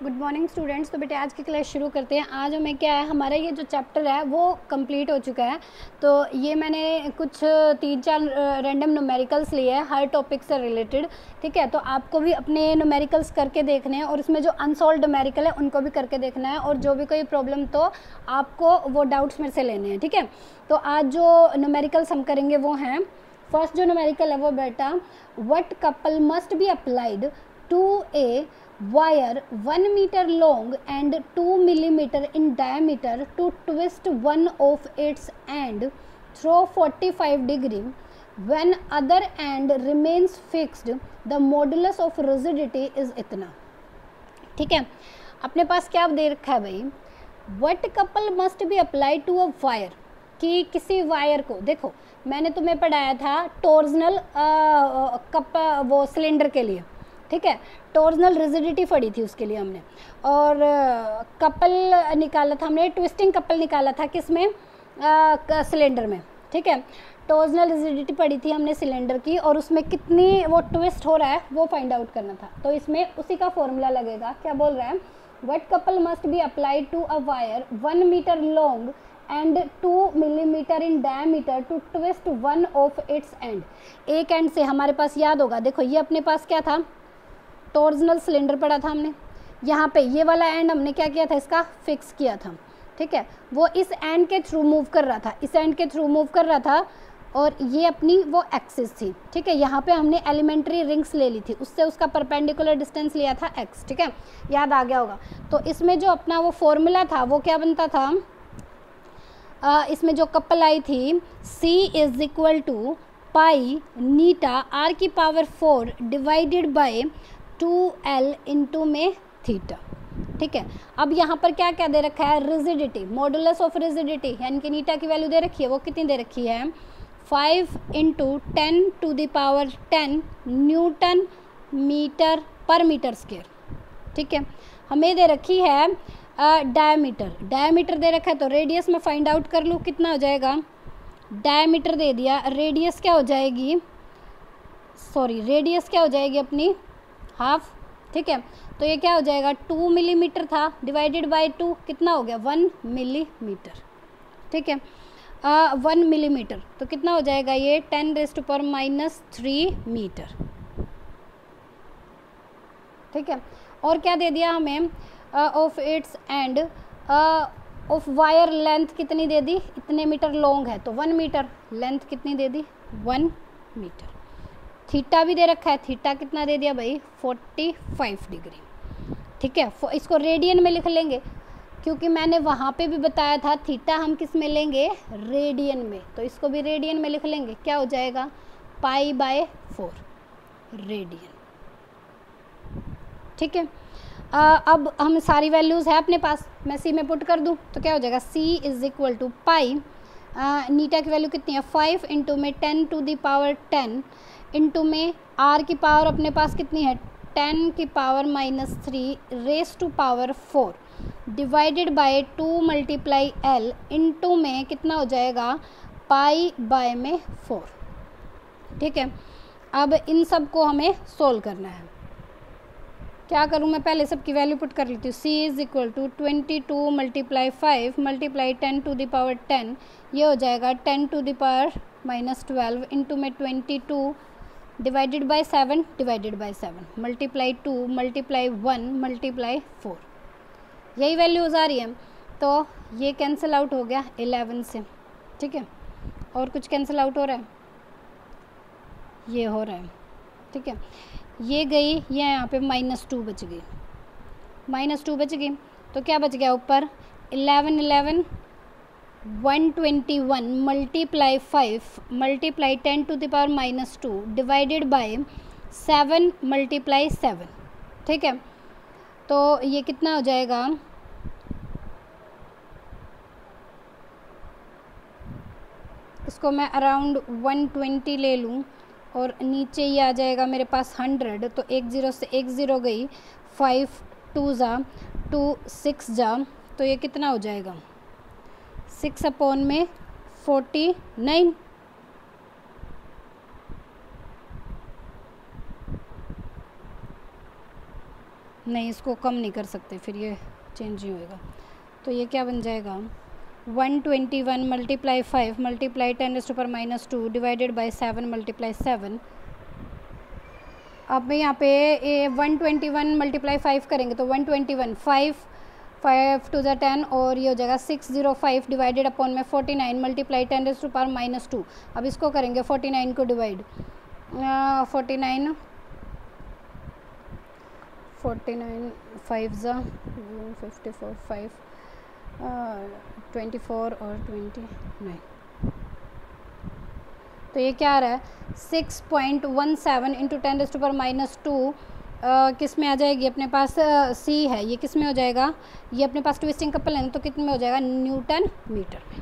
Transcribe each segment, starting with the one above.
Good morning students. तो बेटे आज की क्लास शुरू करते हैं। आज हमें क्या है, हमारा ये जो चैप्टर है वो कंप्लीट हो चुका है। तो ये मैंने कुछ 3-4 रैंडम न्यूमेरिकल्स लिए हैं हर टॉपिक से रिलेटेड। ठीक है, तो आपको भी अपने न्यूमेरिकल्स करके देखने हैं और इसमें जो अनसॉल्व्ड न्यूमेरिकल है उनको भी करके देखना है, और जो भी कोई प्रॉब्लम तो आपको वो डाउट्स मेरे से लेने हैं। ठीक है, तो आज जो न्यूमेरिकल्स हम करेंगे वो हैं, फर्स्ट जो न्यूमेरिकल है वो बेटा, what couple must be applied to a wire 1 meter long and 2 millimeter in diameter to twist one of its end through 45 degree when other end remains fixed the modulus of rigidity is इतना। ठीक है, अपने पास क्या दे रखा है भाई, what couple must be applied to a wire, कि किसी वायर को, देखो मैंने तुम्हें पढ़ाया था टॉर्जनल कप वो सिलेंडर के लिए। ठीक है, टॉर्जनल रिजिडिटी पढ़ी थी उसके लिए हमने, और कपल निकाला था हमने, ट्विस्टिंग कपल निकाला था किसमें, सिलेंडर में। ठीक है, टॉर्जनल रिजिडिटी पढ़ी थी हमने सिलेंडर की, और उसमें कितनी वो ट्विस्ट हो रहा है वो फाइंड आउट करना था। तो इसमें उसी का फॉर्मूला लगेगा। क्या बोल रहा है, what couple must be applied to a wire 1 metre long and 2 millimetre in diameter to twist one of its end. एक एंड से हमारे पास याद होगा, देखो ये अपने पास क्या था, टॉर्जनल सिलेंडर पड़ा था हमने, यहाँ पे ये वाला एंड हमने क्या किया था, इसका फिक्स किया था। ठीक है, वो इस एंड के थ्रू मूव कर रहा था, इस एंड के थ्रू मूव कर रहा था, और ये अपनी वो एक्सिस थी। ठीक है, यहाँ पे हमने एलिमेंट्री रिंग्स ले ली थी, उससे उसका परपेंडिकुलर डिस्टेंस लिया था x। ठीक है, याद आ गया होगा। तो इसमें जो अपना वो फॉर्मूला था वो क्या बनता था, इसमें जो कपल आई थी C is equal to pi eta r की power 4 divided by 2l into में थीटा। ठीक है, अब यहाँ पर क्या क्या दे रखा है, रिजिडिटी, मॉडुलस ऑफ रिजिडिटी, यानी कि नीटा की वैल्यू दे रखी है, वो कितनी दे रखी है, 5 into 10 to the power 10 newton metre per metre square. ठीक है, हमें दे रखी है डायमीटर, डायमीटर दे रखा है, तो रेडियस में फाइंड आउट कर लूँ कितना हो जाएगा, डायमीटर दे दिया, रेडियस क्या हो जाएगी, रेडियस क्या हो जाएगी अपनी, हाफ। ठीक है, तो ये क्या हो जाएगा, 2 मिलीमीटर था, डिवाइडेड बाय 2 कितना हो गया, 1 मिलीमीटर। ठीक है, 1 मिलीमीटर तो कितना हो जाएगा, ये 10⁻³ मीटर। ठीक है, और क्या दे दिया हमें, of its end of wire length कितनी दे दी, इतने मीटर लॉन्ग है तो 1 मीटर, लेंथ कितनी दे दी, 1 मीटर। थीटा भी दे रखा है, थीटा कितना दे दिया भाई, 45 डिग्री। ठीक है, इसको रेडियन में लिख लेंगे, क्योंकि मैंने वहाँ पे भी बताया था थीटा हम किस में लेंगे, रेडियन में, तो इसको भी रेडियन में लिख लेंगे। क्या हो जाएगा, π/4 रेडियन। ठीक है, अब हम सारी वैल्यूज़ है अपने पास, मैं सी में पुट कर दूँ तो क्या हो जाएगा, C is equal to pi, eta की वैल्यू कितनी है, 5 इंटू में 10 टू द पावर 10 इंटू में r की पावर अपने पास कितनी है, 10 की power -3 raise to power 4 divided by 2 multiply l into में कितना हो जाएगा, π/4। ठीक है, अब इन सब को हमें सोल्व करना है। क्या करूँ मैं, पहले सबकी वैल्यू पुट कर लेती हूँ। C is equal to 22 multiply 5 multiply 10 to the power 10, ये हो जाएगा 10 टू द पावर -12 इंटू में 22 divided by 7 divided by 7 multiply 2 multiply 1 multiply 4, यही वैल्यूज आ रही है। तो ये कैंसिल आउट हो गया 11 से। ठीक है, और कुछ कैंसिल आउट हो रहा है, ये हो रहा है। ठीक है, ये गई, ये यहाँ पे -2 बच गई, -2 बच गई, तो क्या बच गया ऊपर, 11 121 multiply 5 multiply 10 to the power -2 divided by 7 multiply 7। ठीक है, तो ये कितना हो जाएगा, इसको मैं अराउंड 120 ले लूँ, और नीचे ये आ जाएगा मेरे पास 100, तो 1 0 से 1 0 गई, 5 2 जा 2 6 जा, तो ये कितना हो जाएगा, 6/49। नहीं, इसको कम नहीं कर सकते, फिर ये चेंज ही होएगा। तो ये क्या बन जाएगा 121 multiply 5 multiply 10⁻⁻2 divided by 7 multiply 7। अब यहाँ पे 121 मल्टीप्लाई 5 करेंगे तो 121 5 टू ज़ा 10 और ये हो जाएगा 605 डिवाइडेड अपॉन में 49 मल्टीप्लाई 10⁻⁻2। अब इसको करेंगे 49 को डिवाइड 49 5 ज़ा 54 5 24 और 29। तो ये क्या आ रहा है 6.17 इंटू 10⁻⁻2 किस में आ जाएगी अपने पास सी है, ये किस में हो जाएगा, ये अपने पास ट्विस्टिंग कपल है तो कितने में हो जाएगा न्यूटन मीटर में।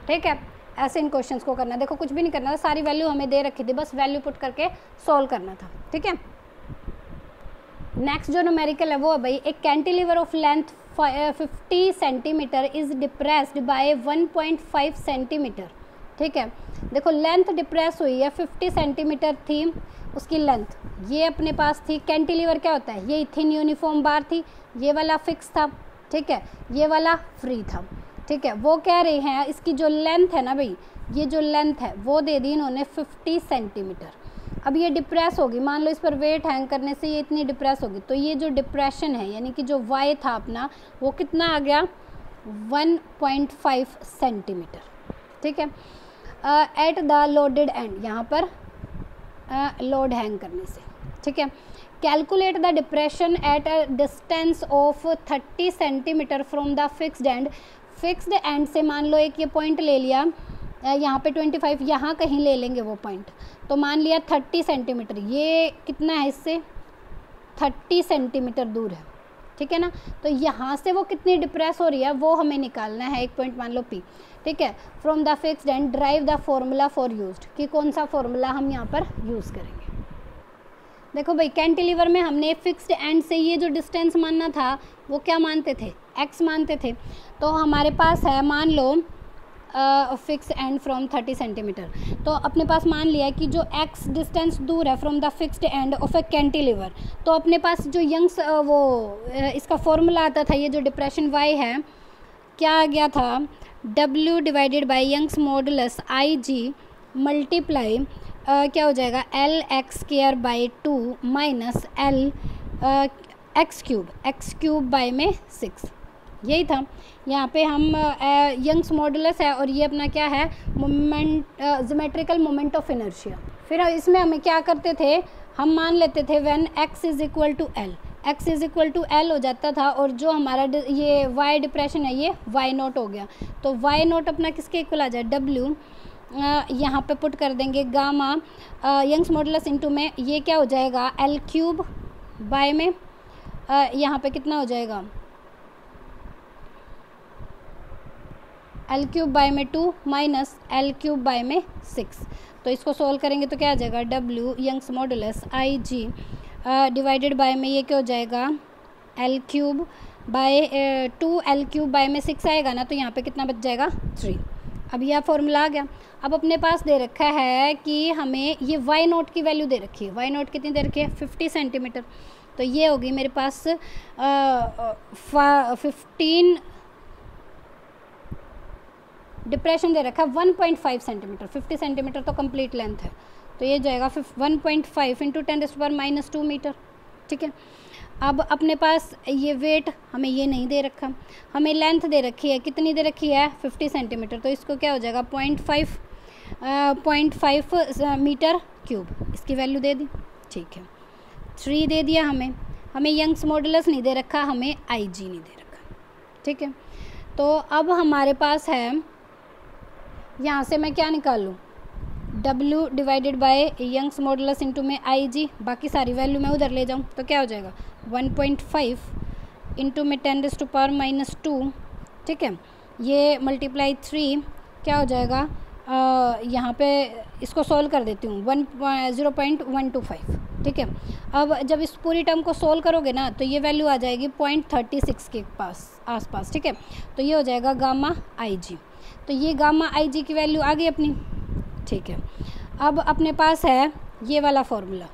ठीक है, ऐसे इन क्वेश्चंस को करना है। देखो कुछ भी नहीं करना था, सारी वैल्यू हमें दे रखी थी, बस वैल्यू पुट करके सॉल्व करना था। ठीक है, नेक्स्ट जो न्यूमेरिकल है वो है भाई एक cantilever of length 50 centimetre is depressed by 1.5 centimetre. ठीक है, देखो लेंथ डिप्रेस हुई है 50 सेंटीमीटर थी उसकी लेंथ, ये अपने पास थी। कैंटिलीवर क्या होता है, ये थिन यूनिफॉर्म बार थी, ये वाला फिक्स था। ठीक है, ये वाला फ्री था। ठीक है, वो कह रहे हैं इसकी जो लेंथ है ना भाई, ये जो लेंथ है वो दे दी इन्होंने 50 सेंटीमीटर। अब ये डिप्रेस होगी, मान लो इस पर वेट हैंग करने से ये इतनी डिप्रेस होगी, तो ये जो डिप्रेशन है यानी कि जो वाई था अपना वो कितना आ गया 1.5 सेंटीमीटर। ठीक है, एट द लोडेड एंड, यहाँ पर लोड हैंग करने से। ठीक है, calculate the depression at a distance of 30 centimetre from the fixed and. Fixed and से मान लो एक ये पॉइंट ले लिया, यहाँ पे 25 यहाँ कहीं ले लेंगे वो पॉइंट, तो मान लिया 30 सेंटीमीटर, ये कितना है इससे 30 सेंटीमीटर दूर है। ठीक है ना, तो यहाँ से वो कितनी डिप्रेस हो रही है वो हमें निकालना है, एक पॉइंट मान लो P। ठीक है, from the fixed and drive the formula for used, कि कौन सा फॉर्मूला हम यहाँ पर यूज़ करेंगे। देखो भाई कैंटिलीवर में हमने फिक्स्ड एंड से ये जो डिस्टेंस मानना था वो क्या मानते थे, x मानते थे। तो हमारे पास है मान लो फिक्स एंड फ्रॉम 30 सेंटीमीटर, तो अपने पास मान लिया कि जो x डिस्टेंस दूर है from the fixed end of A cantilever, तो अपने पास जो यंग्स वो इसका फॉर्मूला आता था, ये जो डिप्रेशन y है क्या आ गया था w divided by Young's modulus IG multiply क्या हो जाएगा L(x²/2 माइनस x³ बाई में 6। यही था, यहाँ पे हम यंग्स मॉडुलस है और ये अपना क्या है moment, geometrical moment of inertia. फिर इसमें हमें क्या करते थे, हम मान लेते थे when x is equal to L, x is equal to L हो जाता था, और जो हमारा ये y डिप्रेशन है ये y0 हो गया। तो y0 अपना किसके इक्वल आ जाए w, यहाँ पे पुट कर देंगे गामा यंग्स मॉडुलस इनटू में ये क्या हो जाएगा L³ बाय में यहाँ पे कितना हो जाएगा L³ बाय में 2 माइनस L³ बाय में 6। तो इसको सोल्व करेंगे तो क्या आ जाएगा W Young's modulus IG divided by में ये क्या हो जाएगा L³ बाय 2 L³ बाय में 6 आएगा ना, तो यहाँ पे कितना बच जाएगा 3। अब यह फॉर्मूला आ गया। अब अपने पास दे रखा है कि हमें ये y0 की वैल्यू दे रखी है, y0 कितनी दे रखी है 50 सेंटीमीटर, तो ये होगी मेरे पास 15 डिप्रेशन दे रखा है 1.5 सेंटीमीटर, 50 सेंटीमीटर तो कंप्लीट लेंथ है, तो ये जाएगा 1.5 इंटू 10⁻⁻2 मीटर। ठीक है, अब अपने पास ये वेट हमें ये नहीं दे रखा, हमें लेंथ दे रखी है, कितनी दे रखी है 50 सेंटीमीटर, तो इसको क्या हो जाएगा 0.5 मीटर क्यूब, इसकी वैल्यू दे दी। ठीक है, 3 दे दिया हमें यंग्स मॉडुलस नहीं दे रखा, हमें IG नहीं दे रखा। ठीक है, तो अब हमारे पास है यहाँ से मैं क्या निकालूँ W divided by Young's modulus into में IG, बाकी सारी वैल्यू मैं उधर ले जाऊँ तो क्या हो जाएगा 1.5 इंटू में 10⁻⁻2। ठीक है, ये मल्टीप्लाई 3 क्या हो जाएगा यहाँ पे इसको सॉल्व कर देती हूँ 0.125। ठीक है, अब जब इस पूरी टर्म को सोल्व करोगे ना तो ये वैल्यू आ जाएगी 0.36 के आसपास। ठीक है, तो ये हो जाएगा गामा IG, तो ये गामा IG की वैल्यू आ गई अपनी। ठीक है, अब अपने पास है ये वाला फॉर्मूला,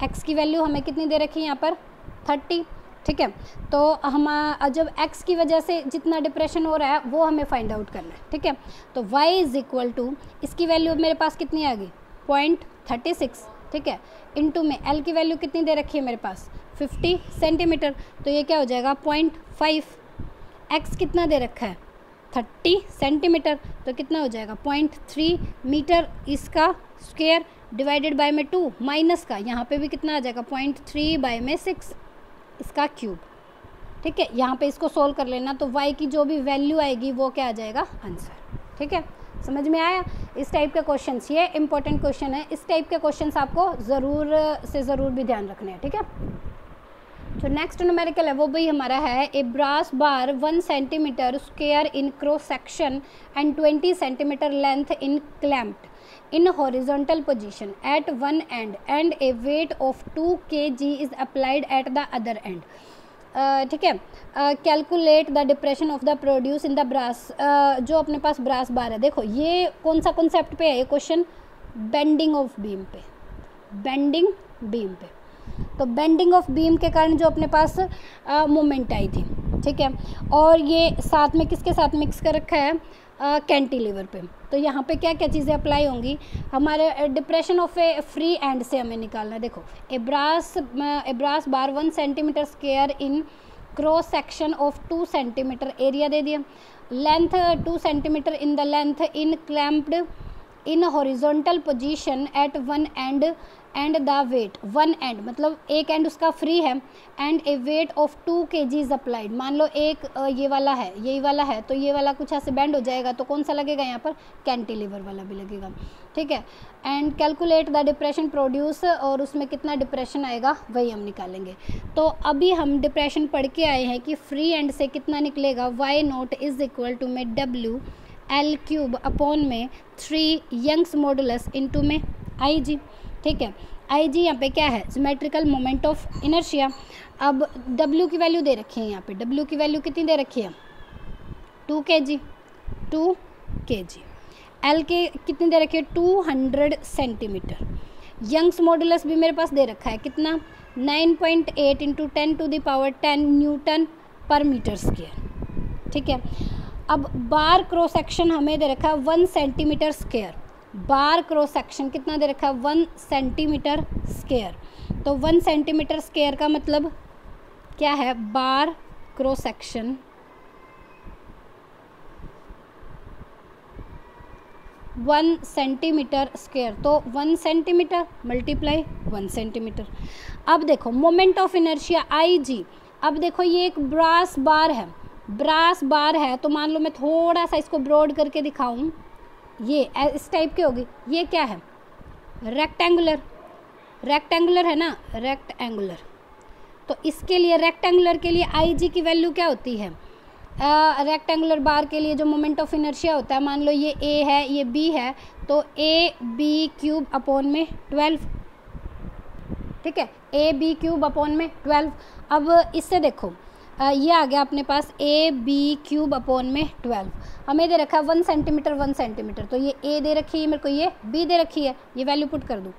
x की वैल्यू हमें कितनी दे रखी है यहाँ पर 30, ठीक है। तो हम जब x की वजह से जितना डिप्रेशन हो रहा है वो हमें फाइंड आउट करना है, ठीक है। तो y इज़ इक्वल टू, इसकी वैल्यू मेरे पास कितनी आ गई 0.36, ठीक है, इनटू में l की वैल्यू कितनी दे रखी है मेरे पास 50 सेंटीमीटर, तो ये क्या हो जाएगा 0.5, x कितना दे रखा है 30 सेंटीमीटर, तो कितना हो जाएगा 0.3 मीटर इसका स्क्वायर डिवाइडेड बाय में 2 माइनस का यहाँ पे भी कितना आ जाएगा 0.3 बाय में 6 इसका क्यूब, ठीक है। यहाँ पे इसको सोल्व कर लेना, तो y की जो भी वैल्यू आएगी वो क्या आ जाएगा आंसर, ठीक है। समझ में आया? इस टाइप के क्वेश्चंस, ये इंपॉर्टेंट क्वेश्चन है, इस टाइप के क्वेश्चंस आपको ज़रूर से ज़रूर भी ध्यान रखने हैं, ठीक है। जो नेक्स्ट न्यूमेरिकल है वो भी हमारा है a brass bar 1 centimetre square in cross section and 20 centimetre length in clamped in horizontal position at one end and a weight of 2 kg is applied at the other end, ठीक है। Calculate the depression of the produce in the brass, जो अपने पास brass बार है, देखो ये कौन सा concept पे है ये क्वेश्चन, बेंडिंग ऑफ बीम पे, बेंडिंग बीम पे। तो बेंडिंग ऑफ बीम के कारण जो अपने पास मोमेंट आई थी, ठीक है, और ये साथ में किसके साथ मिक्स कर रखा है कैंटिलीवर पे, तो यहाँ पे क्या क्या चीज़ें अप्लाई होंगी, हमारे depression of a free end से हमें निकालना है। देखो a brass bar 1 centimetre square in cross section of 2 centimetre, area दे दिया, length 2 centimetre in the length in clamped in horizontal position at one end the weight, one end मतलब एक end उसका फ्री है, and a weight of 2 kg applied. मान लो एक ये वाला है, यही वाला है, तो ये वाला कुछ ऐसे बैंड हो जाएगा, तो कौन सा लगेगा यहाँ पर, कैंटिलीवर वाला भी लगेगा, ठीक है। And calculate the depression produce, और उसमें कितना डिप्रेशन आएगा वही हम निकालेंगे। तो अभी हम डिप्रेशन पढ़ के आए हैं कि फ्री एंड से कितना निकलेगा, y naught is equal to में डब्ल्यू एल क्यूब अपॉन में 3 यंग्स मॉडुलस इनटू में आई जी, ठीक है। आई जी यहाँ पे क्या है, सिमेट्रिकल मोमेंट ऑफ इनर्शिया। अब W की वैल्यू दे रखी है, यहाँ पे W की वैल्यू कितनी दे रखी है 2 kg, 2 kg। L के कितनी दे रखी है 200 सेंटीमीटर। यंग्स मॉडुलस भी मेरे पास दे रखा है कितना 9.8 इंटू 10⁻10 न्यूटन पर मीटर स्क्वायर, ठीक है। अब बार क्रॉस सेक्शन हमें दे रखा है 1 सेंटीमीटर स्क्वायर, बार क्रॉस सेक्शन कितना दे रखा है 1 सेंटीमीटर स्क्वायर, तो 1 सेंटीमीटर स्क्वायर का मतलब क्या है, बार क्रॉस सेक्शन 1 सेंटीमीटर स्क्वायर, तो 1 सेंटीमीटर मल्टीप्लाई 1 सेंटीमीटर। अब देखो मोमेंट ऑफ इनर्शिया आई जी, अब देखो ये एक ब्रास बार है, ब्रास बार है, तो मान लो मैं थोड़ा सा इसको ब्रॉड करके दिखाऊं, ये इस टाइप की होगी, ये क्या है रेक्टेंगुलर, रेक्टेंगुलर है ना, रेक्टेंगुलर। तो इसके लिए रेक्टेंगुलर के लिए आई जी की वैल्यू क्या होती है, रेक्टेंगुलर बार के लिए जो मोमेंट ऑफ इनर्शिया होता है, मान लो ये ए है ये बी है, तो ए बी क्यूब अपॉन में 12, ठीक है, ए बी क्यूब अपॉन में 12। अब इससे देखो ये आ गया अपने पास ए बी क्यूब अपॉन में 12, हमें दे रखा है 1 सेंटीमीटर 1 सेंटीमीटर, तो ये ए दे रखी है मेरे को, ये बी दे रखी है, ये वैल्यू पुट कर दूँ,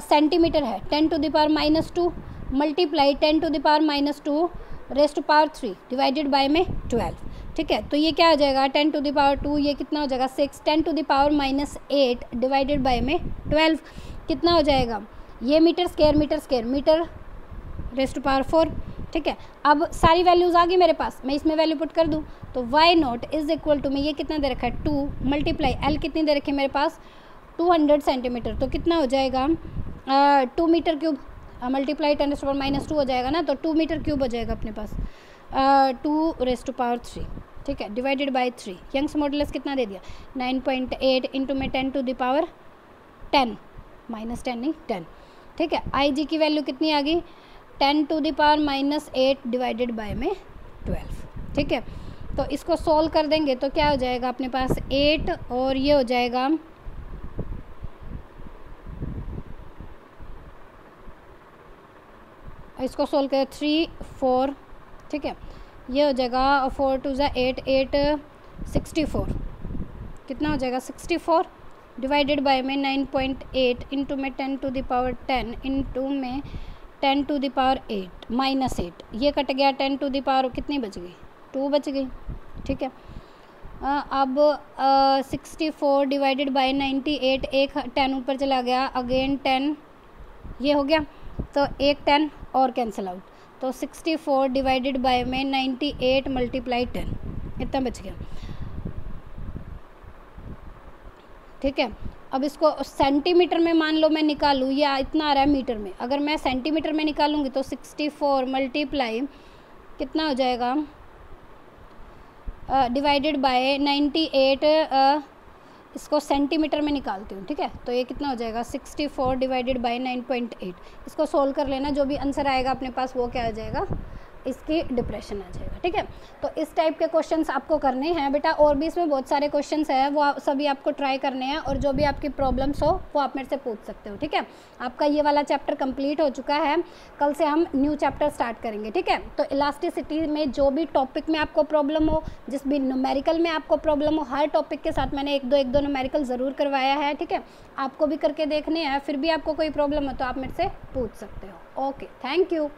सेंटीमीटर है 10⁻⁻2 multiply 10⁻⁻2 raise to power 3 divided by में 12, ठीक है। तो ये क्या हो जाएगा 10⁻2, ये कितना हो जाएगा 6, 10⁻⁻8 डिवाइडेड बाय में 12 कितना हो जाएगा, ये metre square metre raise to power 4, ठीक है। अब सारी वैल्यूज़ आ गई मेरे पास, मैं इसमें वैल्यू पुट कर दूं, तो y naught is equal to में ये कितना दे रखा है 2 मल्टीप्लाई एल कितनी दे रखी है मेरे पास 200 सेंटीमीटर, तो कितना हो जाएगा 2 मीटर क्यूब मल्टीप्लाई 10⁻⁻2 हो जाएगा ना, तो 2 मीटर क्यूब हो जाएगा अपने पास 2 रेस्ट टू पावर 3, ठीक है, डिवाइडेड बाय 3। यंग्स मॉडुलस कितना दे दिया 9.8 इंटू में 10⁻10 -10 नहीं 10, ठीक है। आई जी की वैल्यू कितनी आ गई 10⁻⁻8 डिवाइडेड बाय में 12, ठीक है। तो इसको सॉल्व कर देंगे तो क्या हो जाएगा अपने पास 8, और ये हो जाएगा इसको सोल्व करें 3 4, ठीक है, ये हो जाएगा 4 2 8 8 64, कितना हो जाएगा 64 डिवाइडेड बाय में 9.8 इंटू में 10⁻10 इंटू में 10⁸ -8, ये कट गया, 10⁸ कितनी बच गई, 2 बच गई, ठीक है। अब 64 डिवाइडेड बाय 98, एक 10 ऊपर चला गया, अगेन 10, ये हो गया, तो एक 10 और कैंसिल आउट, तो 64 डिवाइडेड बाय में 98 मल्टीप्लाई 10, इतना बच गया, ठीक है। अब इसको सेंटीमीटर में मान लो मैं निकालूँ, या इतना आ रहा है मीटर में, अगर मैं सेंटीमीटर में निकालूंगी तो 64 मल्टीप्लाई कितना हो जाएगा, डिवाइडेड बाय 98, इसको सेंटीमीटर में निकालती हूँ, ठीक है। तो ये कितना हो जाएगा, 64 डिवाइडेड बाय 9.8, इसको सोल्व कर लेना, जो भी आंसर आएगा अपने पास वो क्या आ जाएगा, इसकी डिप्रेशन आ जाएगा, ठीक है। तो इस टाइप के क्वेश्चंस आपको करने हैं बेटा, और भी इसमें बहुत सारे क्वेश्चंस हैं, वो सभी आपको ट्राई करने हैं, और जो भी आपकी प्रॉब्लम्स हो वो आप मेरे से पूछ सकते हो, ठीक है। आपका ये वाला चैप्टर कंप्लीट हो चुका है, कल से हम न्यू चैप्टर स्टार्ट करेंगे, ठीक है। तो इलास्टिसिटी में जो भी टॉपिक में आपको प्रॉब्लम हो, जिस भी न्यूमेरिकल में आपको प्रॉब्लम हो, हर टॉपिक के साथ मैंने एक दो न्यूमेरिकल ज़रूर करवाया है, ठीक है। आपको भी करके देखने हैं, फिर भी आपको कोई प्रॉब्लम हो तो आप मेरे से पूछ सकते हो। Okay, thank you.